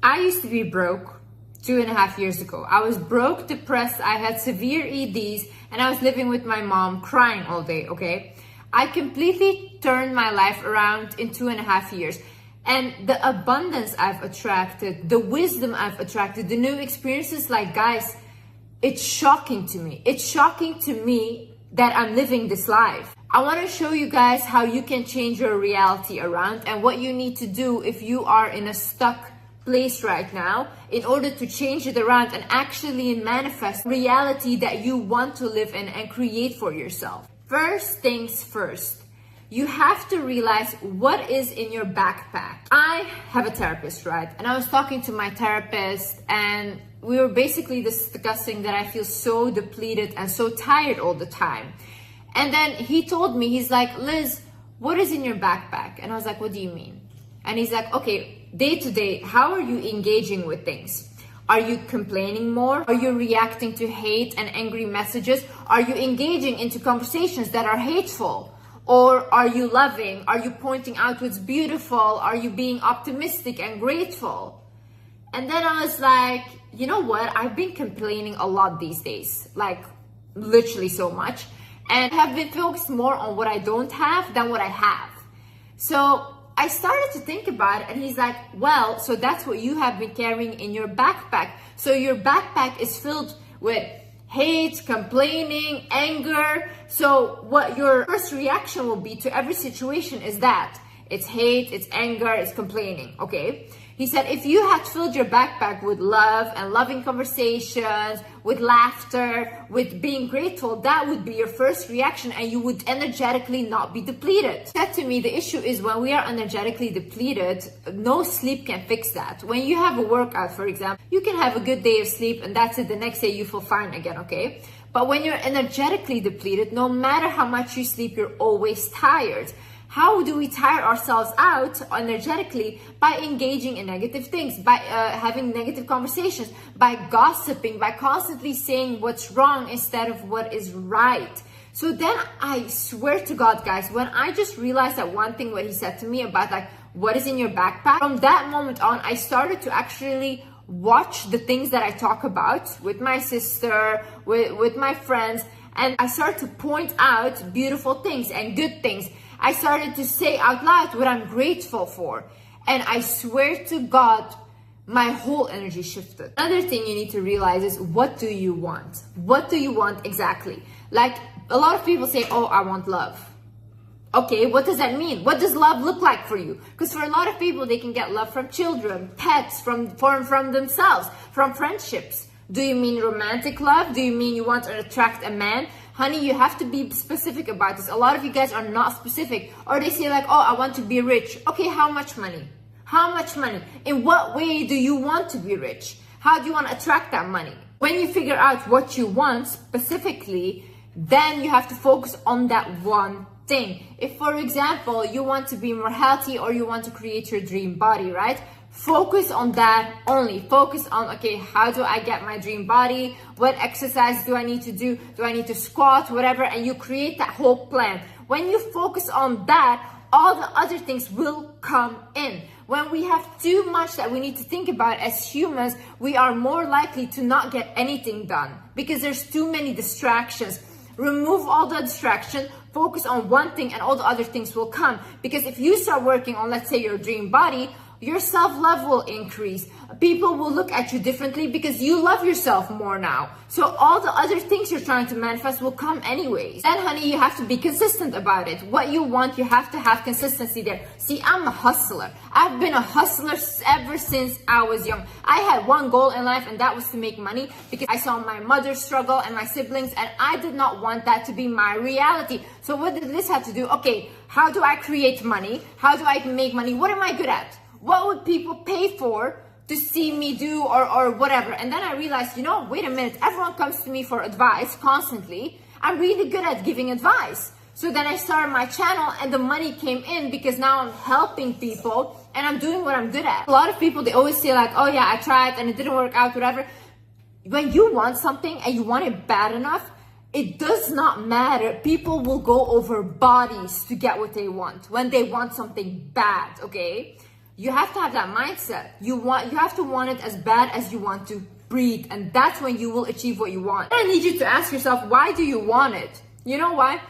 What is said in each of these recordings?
I used to be broke 2.5 years ago. I was broke, depressed, I had severe EDs, and I was living with my mom crying all day, okay? I completely turned my life around in 2.5 years. And the abundance I've attracted, the wisdom I've attracted, the new experiences, like, guys, it's shocking to me. It's shocking to me that I'm living this life. I want to show you guys how you can change your reality around and what you need to do if you are in a stuck place right now in order to change it around and actually manifest reality that you want to live in and create for yourself. First things first, you have to realize what is in your backpack. I have a therapist, right? And I was talking to my therapist and we were basically discussing that I feel so depleted and so tired all the time. And then he told me, he's like, Liz, what is in your backpack? And I was like, what do you mean? And he's like, okay, day to day, how are you engaging with things? Are you complaining more? Are you reacting to hate and angry messages? Are you engaging into conversations that are hateful? Or are you loving? Are you pointing out what's beautiful? Are you being optimistic and grateful? And then I was like, you know what? I've been complaining a lot these days, like literally so much, and have been focused more on what I don't have than what I have. So I started to think about it, and he's like, well, so that's what you have been carrying in your backpack. So your backpack is filled with hate, complaining, anger. So what your first reaction will be to every situation is that it's hate, it's anger, it's complaining, okay? He said, if you had filled your backpack with love and loving conversations, with laughter, with being grateful, that would be your first reaction and you would energetically not be depleted. He said to me, the issue is when we are energetically depleted, no sleep can fix that. When you have a workout, for example, you can have a good day of sleep and that's it. The next day you feel fine again, okay? But when you're energetically depleted, no matter how much you sleep, you're always tired. How do we tire ourselves out energetically? By engaging in negative things, by having negative conversations, by gossiping, by constantly saying what's wrong instead of what is right. So then I swear to God, guys, when I just realized that one thing, what he said to me about like, what is in your backpack? From that moment on, I started to actually watch the things that I talk about with my sister, with my friends, and I started to point out beautiful things and good things. I started to say out loud what I'm grateful for. And I swear to God, my whole energy shifted. Another thing you need to realize is, what do you want? What do you want exactly? Like, a lot of people say, oh, I want love. Okay, what does that mean? What does love look like for you? Because for a lot of people, they can get love from children, pets, from themselves, from friendships. Do you mean romantic love? Do you mean you want to attract a man? Honey, you have to be specific about this. A lot of you guys are not specific. Or they say like, oh, I want to be rich. Okay, how much money? How much money? In what way do you want to be rich? How do you want to attract that money? When you figure out what you want specifically, then you have to focus on that one thing. If, for example, you want to be more healthy or you want to create your dream body, right? Focus on that only. Focus on, okay, how do I get my dream body? What exercise do I need to do? Do I need to squat? Whatever. And you create that whole plan. When you focus on that, all the other things will come in. When we have too much that we need to think about as humans, we are more likely to not get anything done because there's too many distractions. Remove all the distraction, focus on one thing, and all the other things will come. Because if you start working on, let's say, your dream body, your self-love will increase. People will look at you differently because you love yourself more now. So all the other things you're trying to manifest will come anyways. And honey, you have to be consistent about it. What you want, you have to have consistency there. See, I'm a hustler. I've been a hustler ever since I was young. I had one goal in life, and that was to make money because I saw my mother struggle and my siblings, and I did not want that to be my reality. So what did this have to do? Okay, how do I create money? How do I make money? What am I good at? What would people pay for to see me do or whatever? And then I realized, you know, wait a minute, everyone comes to me for advice constantly. I'm really good at giving advice. So then I started my channel and the money came in because now I'm helping people and I'm doing what I'm good at. A lot of people, they always say like, oh yeah, I tried and it didn't work out, whatever. When you want something and you want it bad enough, it does not matter. People will go over bodies to get what they want when they want something bad, okay? You have to have that mindset. You have to want it as bad as you want to breathe, and that's when you will achieve what you want. I need you to ask yourself, why do you want it? You know why?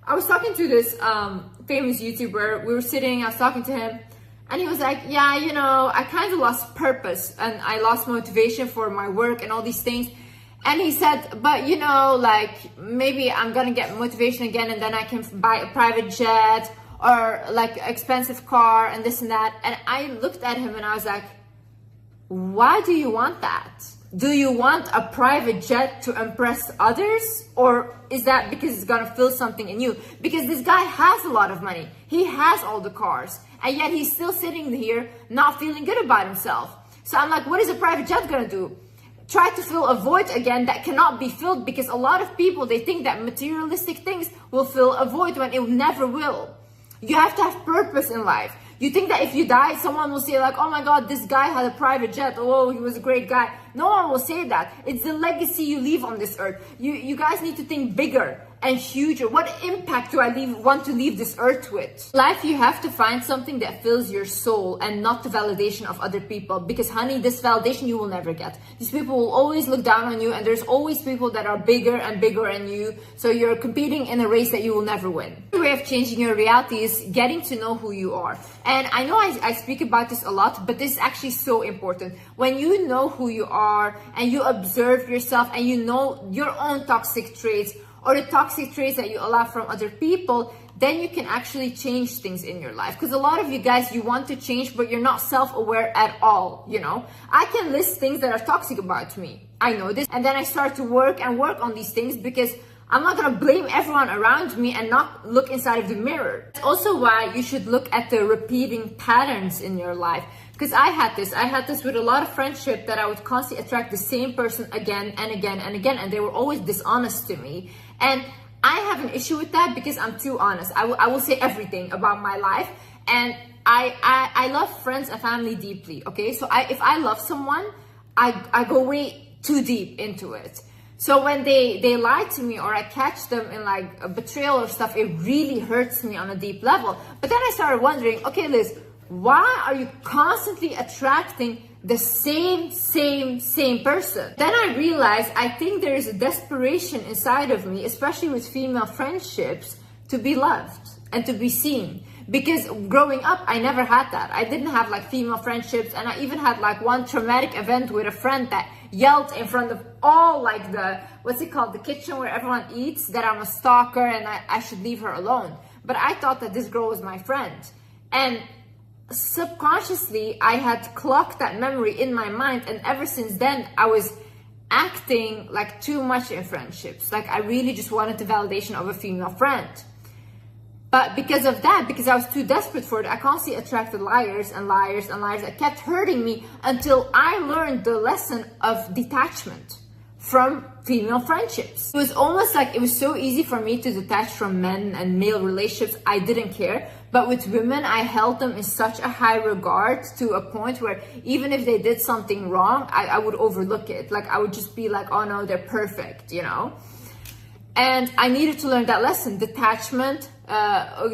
I was talking to this famous YouTuber. We were sitting, I was talking to him, and he was like, yeah, you know, I kind of lost purpose and I lost motivation for my work and all these things. And he said, but you know, like maybe I'm gonna get motivation again and then I can buy a private jet or like expensive car and this and that. And I looked at him and I was like, why do you want that? Do you want a private jet to impress others? Or is that because it's gonna feel something in you? Because this guy has a lot of money. He has all the cars. And yet he's still sitting here not feeling good about himself. So I'm like, what is a private jet gonna do? Try to fill a void again that cannot be filled, because a lot of people, they think that materialistic things will fill a void when it never will. You have to have purpose in life. You think that if you die, someone will say like, oh my God, this guy had a private jet. Oh, he was a great guy. No one will say that. It's the legacy you leave on this earth. You guys need to think bigger and huger. What impact do I want to leave this earth with? Life, you have to find something that fills your soul and not the validation of other people. Because honey, this validation you will never get. These people will always look down on you, and there's always people that are bigger and bigger than you. So you're competing in a race that you will never win. The way of changing your reality is getting to know who you are. And I know I speak about this a lot, but this is actually so important. When you know who you are and you observe yourself and you know your own toxic traits, or the toxic traits that you allow from other people, then you can actually change things in your life. Because a lot of you guys, you want to change, but you're not self-aware at all, you know? I can list things that are toxic about me. I know this. And then I start to work on these things, because I'm not gonna blame everyone around me and not look inside of the mirror. That's also why you should look at the repeating patterns in your life. Because I had this with a lot of friendship, that I would constantly attract the same person again and again and again, and they were always dishonest to me. And I have an issue with that, because I'm too honest. I will say everything about my life, and I love friends and family deeply, okay? So if I love someone, I go way too deep into it. So when they lie to me, or I catch them in like a betrayal or stuff, it really hurts me on a deep level. But then I started wondering, okay, Liz, why are you constantly attracting the same person? Then I realized, I think there is a desperation inside of me, especially with female friendships, to be loved and to be seen. Because growing up, I never had that. I didn't have like female friendships, and I even had like one traumatic event with a friend that yelled in front of all like the, what's it called, the kitchen where everyone eats, that I'm a stalker and I should leave her alone. But I thought that this girl was my friend. And subconsciously, I had clocked that memory in my mind, and ever since then, I was acting like too much in friendships. Like I really just wanted the validation of a female friend. But because of that, because I was too desperate for it, I constantly attracted liars and liars and liars that kept hurting me, until I learned the lesson of detachment from female friendships. It was almost like it was so easy for me to detach from men and male relationships. I didn't care. But with women, I held them in such a high regard, to a point where even if they did something wrong, I would overlook it. Like I would just be like, oh no, they're perfect, you know? And I needed to learn that lesson, detachment,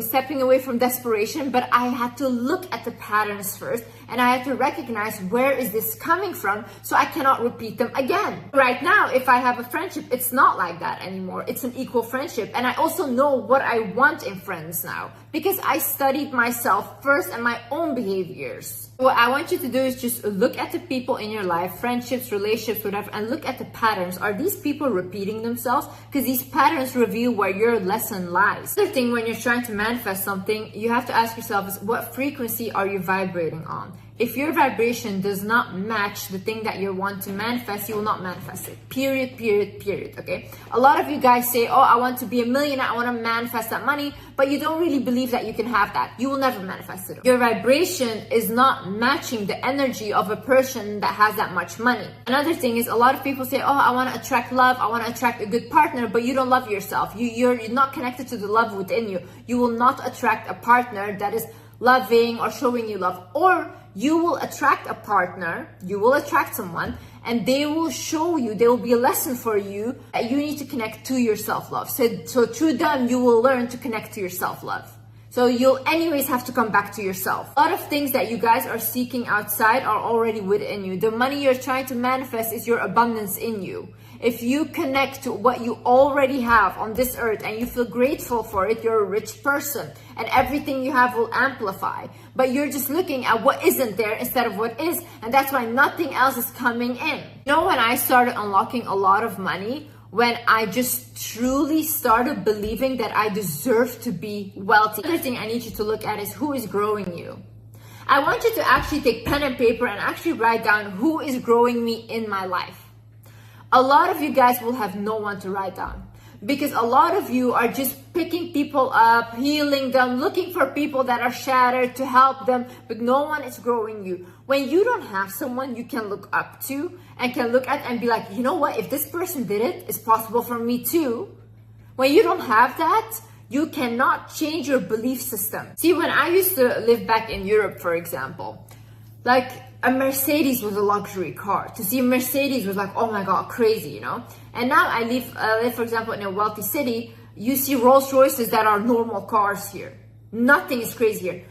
stepping away from desperation. But I had to look at the patterns first, and I had to recognize, where is this coming from, so I cannot repeat them again. Right now, if I have a friendship, it's not like that anymore. It's an equal friendship. And I also know what I want in friends now, because I studied myself first and my own behaviors. What I want you to do is just look at the people in your life, friendships, relationships, whatever, and look at the patterns. Are these people repeating themselves? Because these patterns reveal where your lesson lies. Another thing, when you're trying to manifest something, you have to ask yourself is, what frequency are you vibrating on? If your vibration does not match the thing that you want to manifest, you will not manifest it. Period, okay? A lot of you guys say, oh, I want to be a millionaire, I want to manifest that money, but you don't really believe that you can have that. You will never manifest it. Your vibration is not matching the energy of a person that has that much money. Another thing is, a lot of people say, oh, I want to attract love, I want to attract a good partner, but you don't love yourself. You're not connected to the love within you. You will not attract a partner that is loving or showing you love. Or you will attract a partner, you will attract someone, and they will show you, there will be a lesson for you that you need to connect to your self-love. So through them, you will learn to connect to your self-love. So you'll anyways have to come back to yourself. A lot of things that you guys are seeking outside are already within you. The money you're trying to manifest is your abundance in you. If you connect to what you already have on this earth and you feel grateful for it, you're a rich person and everything you have will amplify. But you're just looking at what isn't there instead of what is, and that's why nothing else is coming in. You know, when I started unlocking a lot of money, when I just truly started believing that I deserve to be wealthy. The other thing I need you to look at is who is growing you. I want you to actually take pen and paper and actually write down who is growing me in my life. A lot of you guys will have no one to write down because a lot of you are just picking people up, healing them, looking for people that are shattered to help them, but no one is growing you. When you don't have someone you can look up to and can look at and be like, you know what, if this person did it, it's possible for me too. When you don't have that, you cannot change your belief system. See, when I used to live back in Europe, for example, like a Mercedes was a luxury car. To see a Mercedes was like, oh my God, crazy, you know? And now I live, for example, in a wealthy city, you see Rolls Royces that are normal cars here. Nothing is crazy here.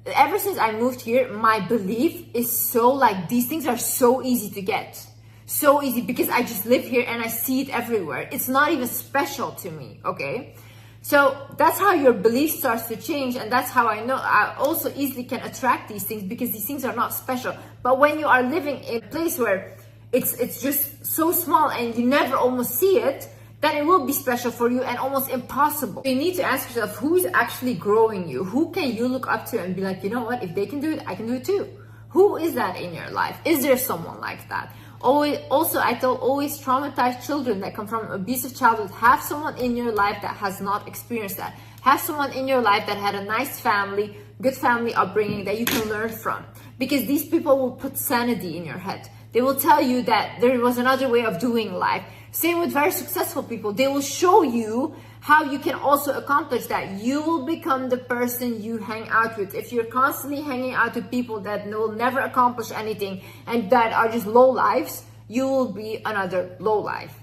Ever since I moved here, my belief is so like, these things are so easy to get. So easy because I just live here and I see it everywhere. It's not even special to me, okay? So that's how your belief starts to change, and that's how I know I also easily can attract these things because these things are not special. But when you are living in a place where it's just so small and you never almost see it, then it will be special for you and almost impossible. You need to ask yourself, who's actually growing you? Who can you look up to and be like, you know what, if they can do it, I can do it too. Who is that in your life? Is there someone like that? Also, I tell always traumatized children that come from abusive childhood, have someone in your life that has not experienced that. Have someone in your life that had a nice family, good family upbringing that you can learn from. Because these people will put sanity in your head. They will tell you that there was another way of doing life. Same with very successful people. They will show you how you can also accomplish that. You will become the person you hang out with. If you're constantly hanging out with people that will never accomplish anything and that are just low lives, you will be another low life.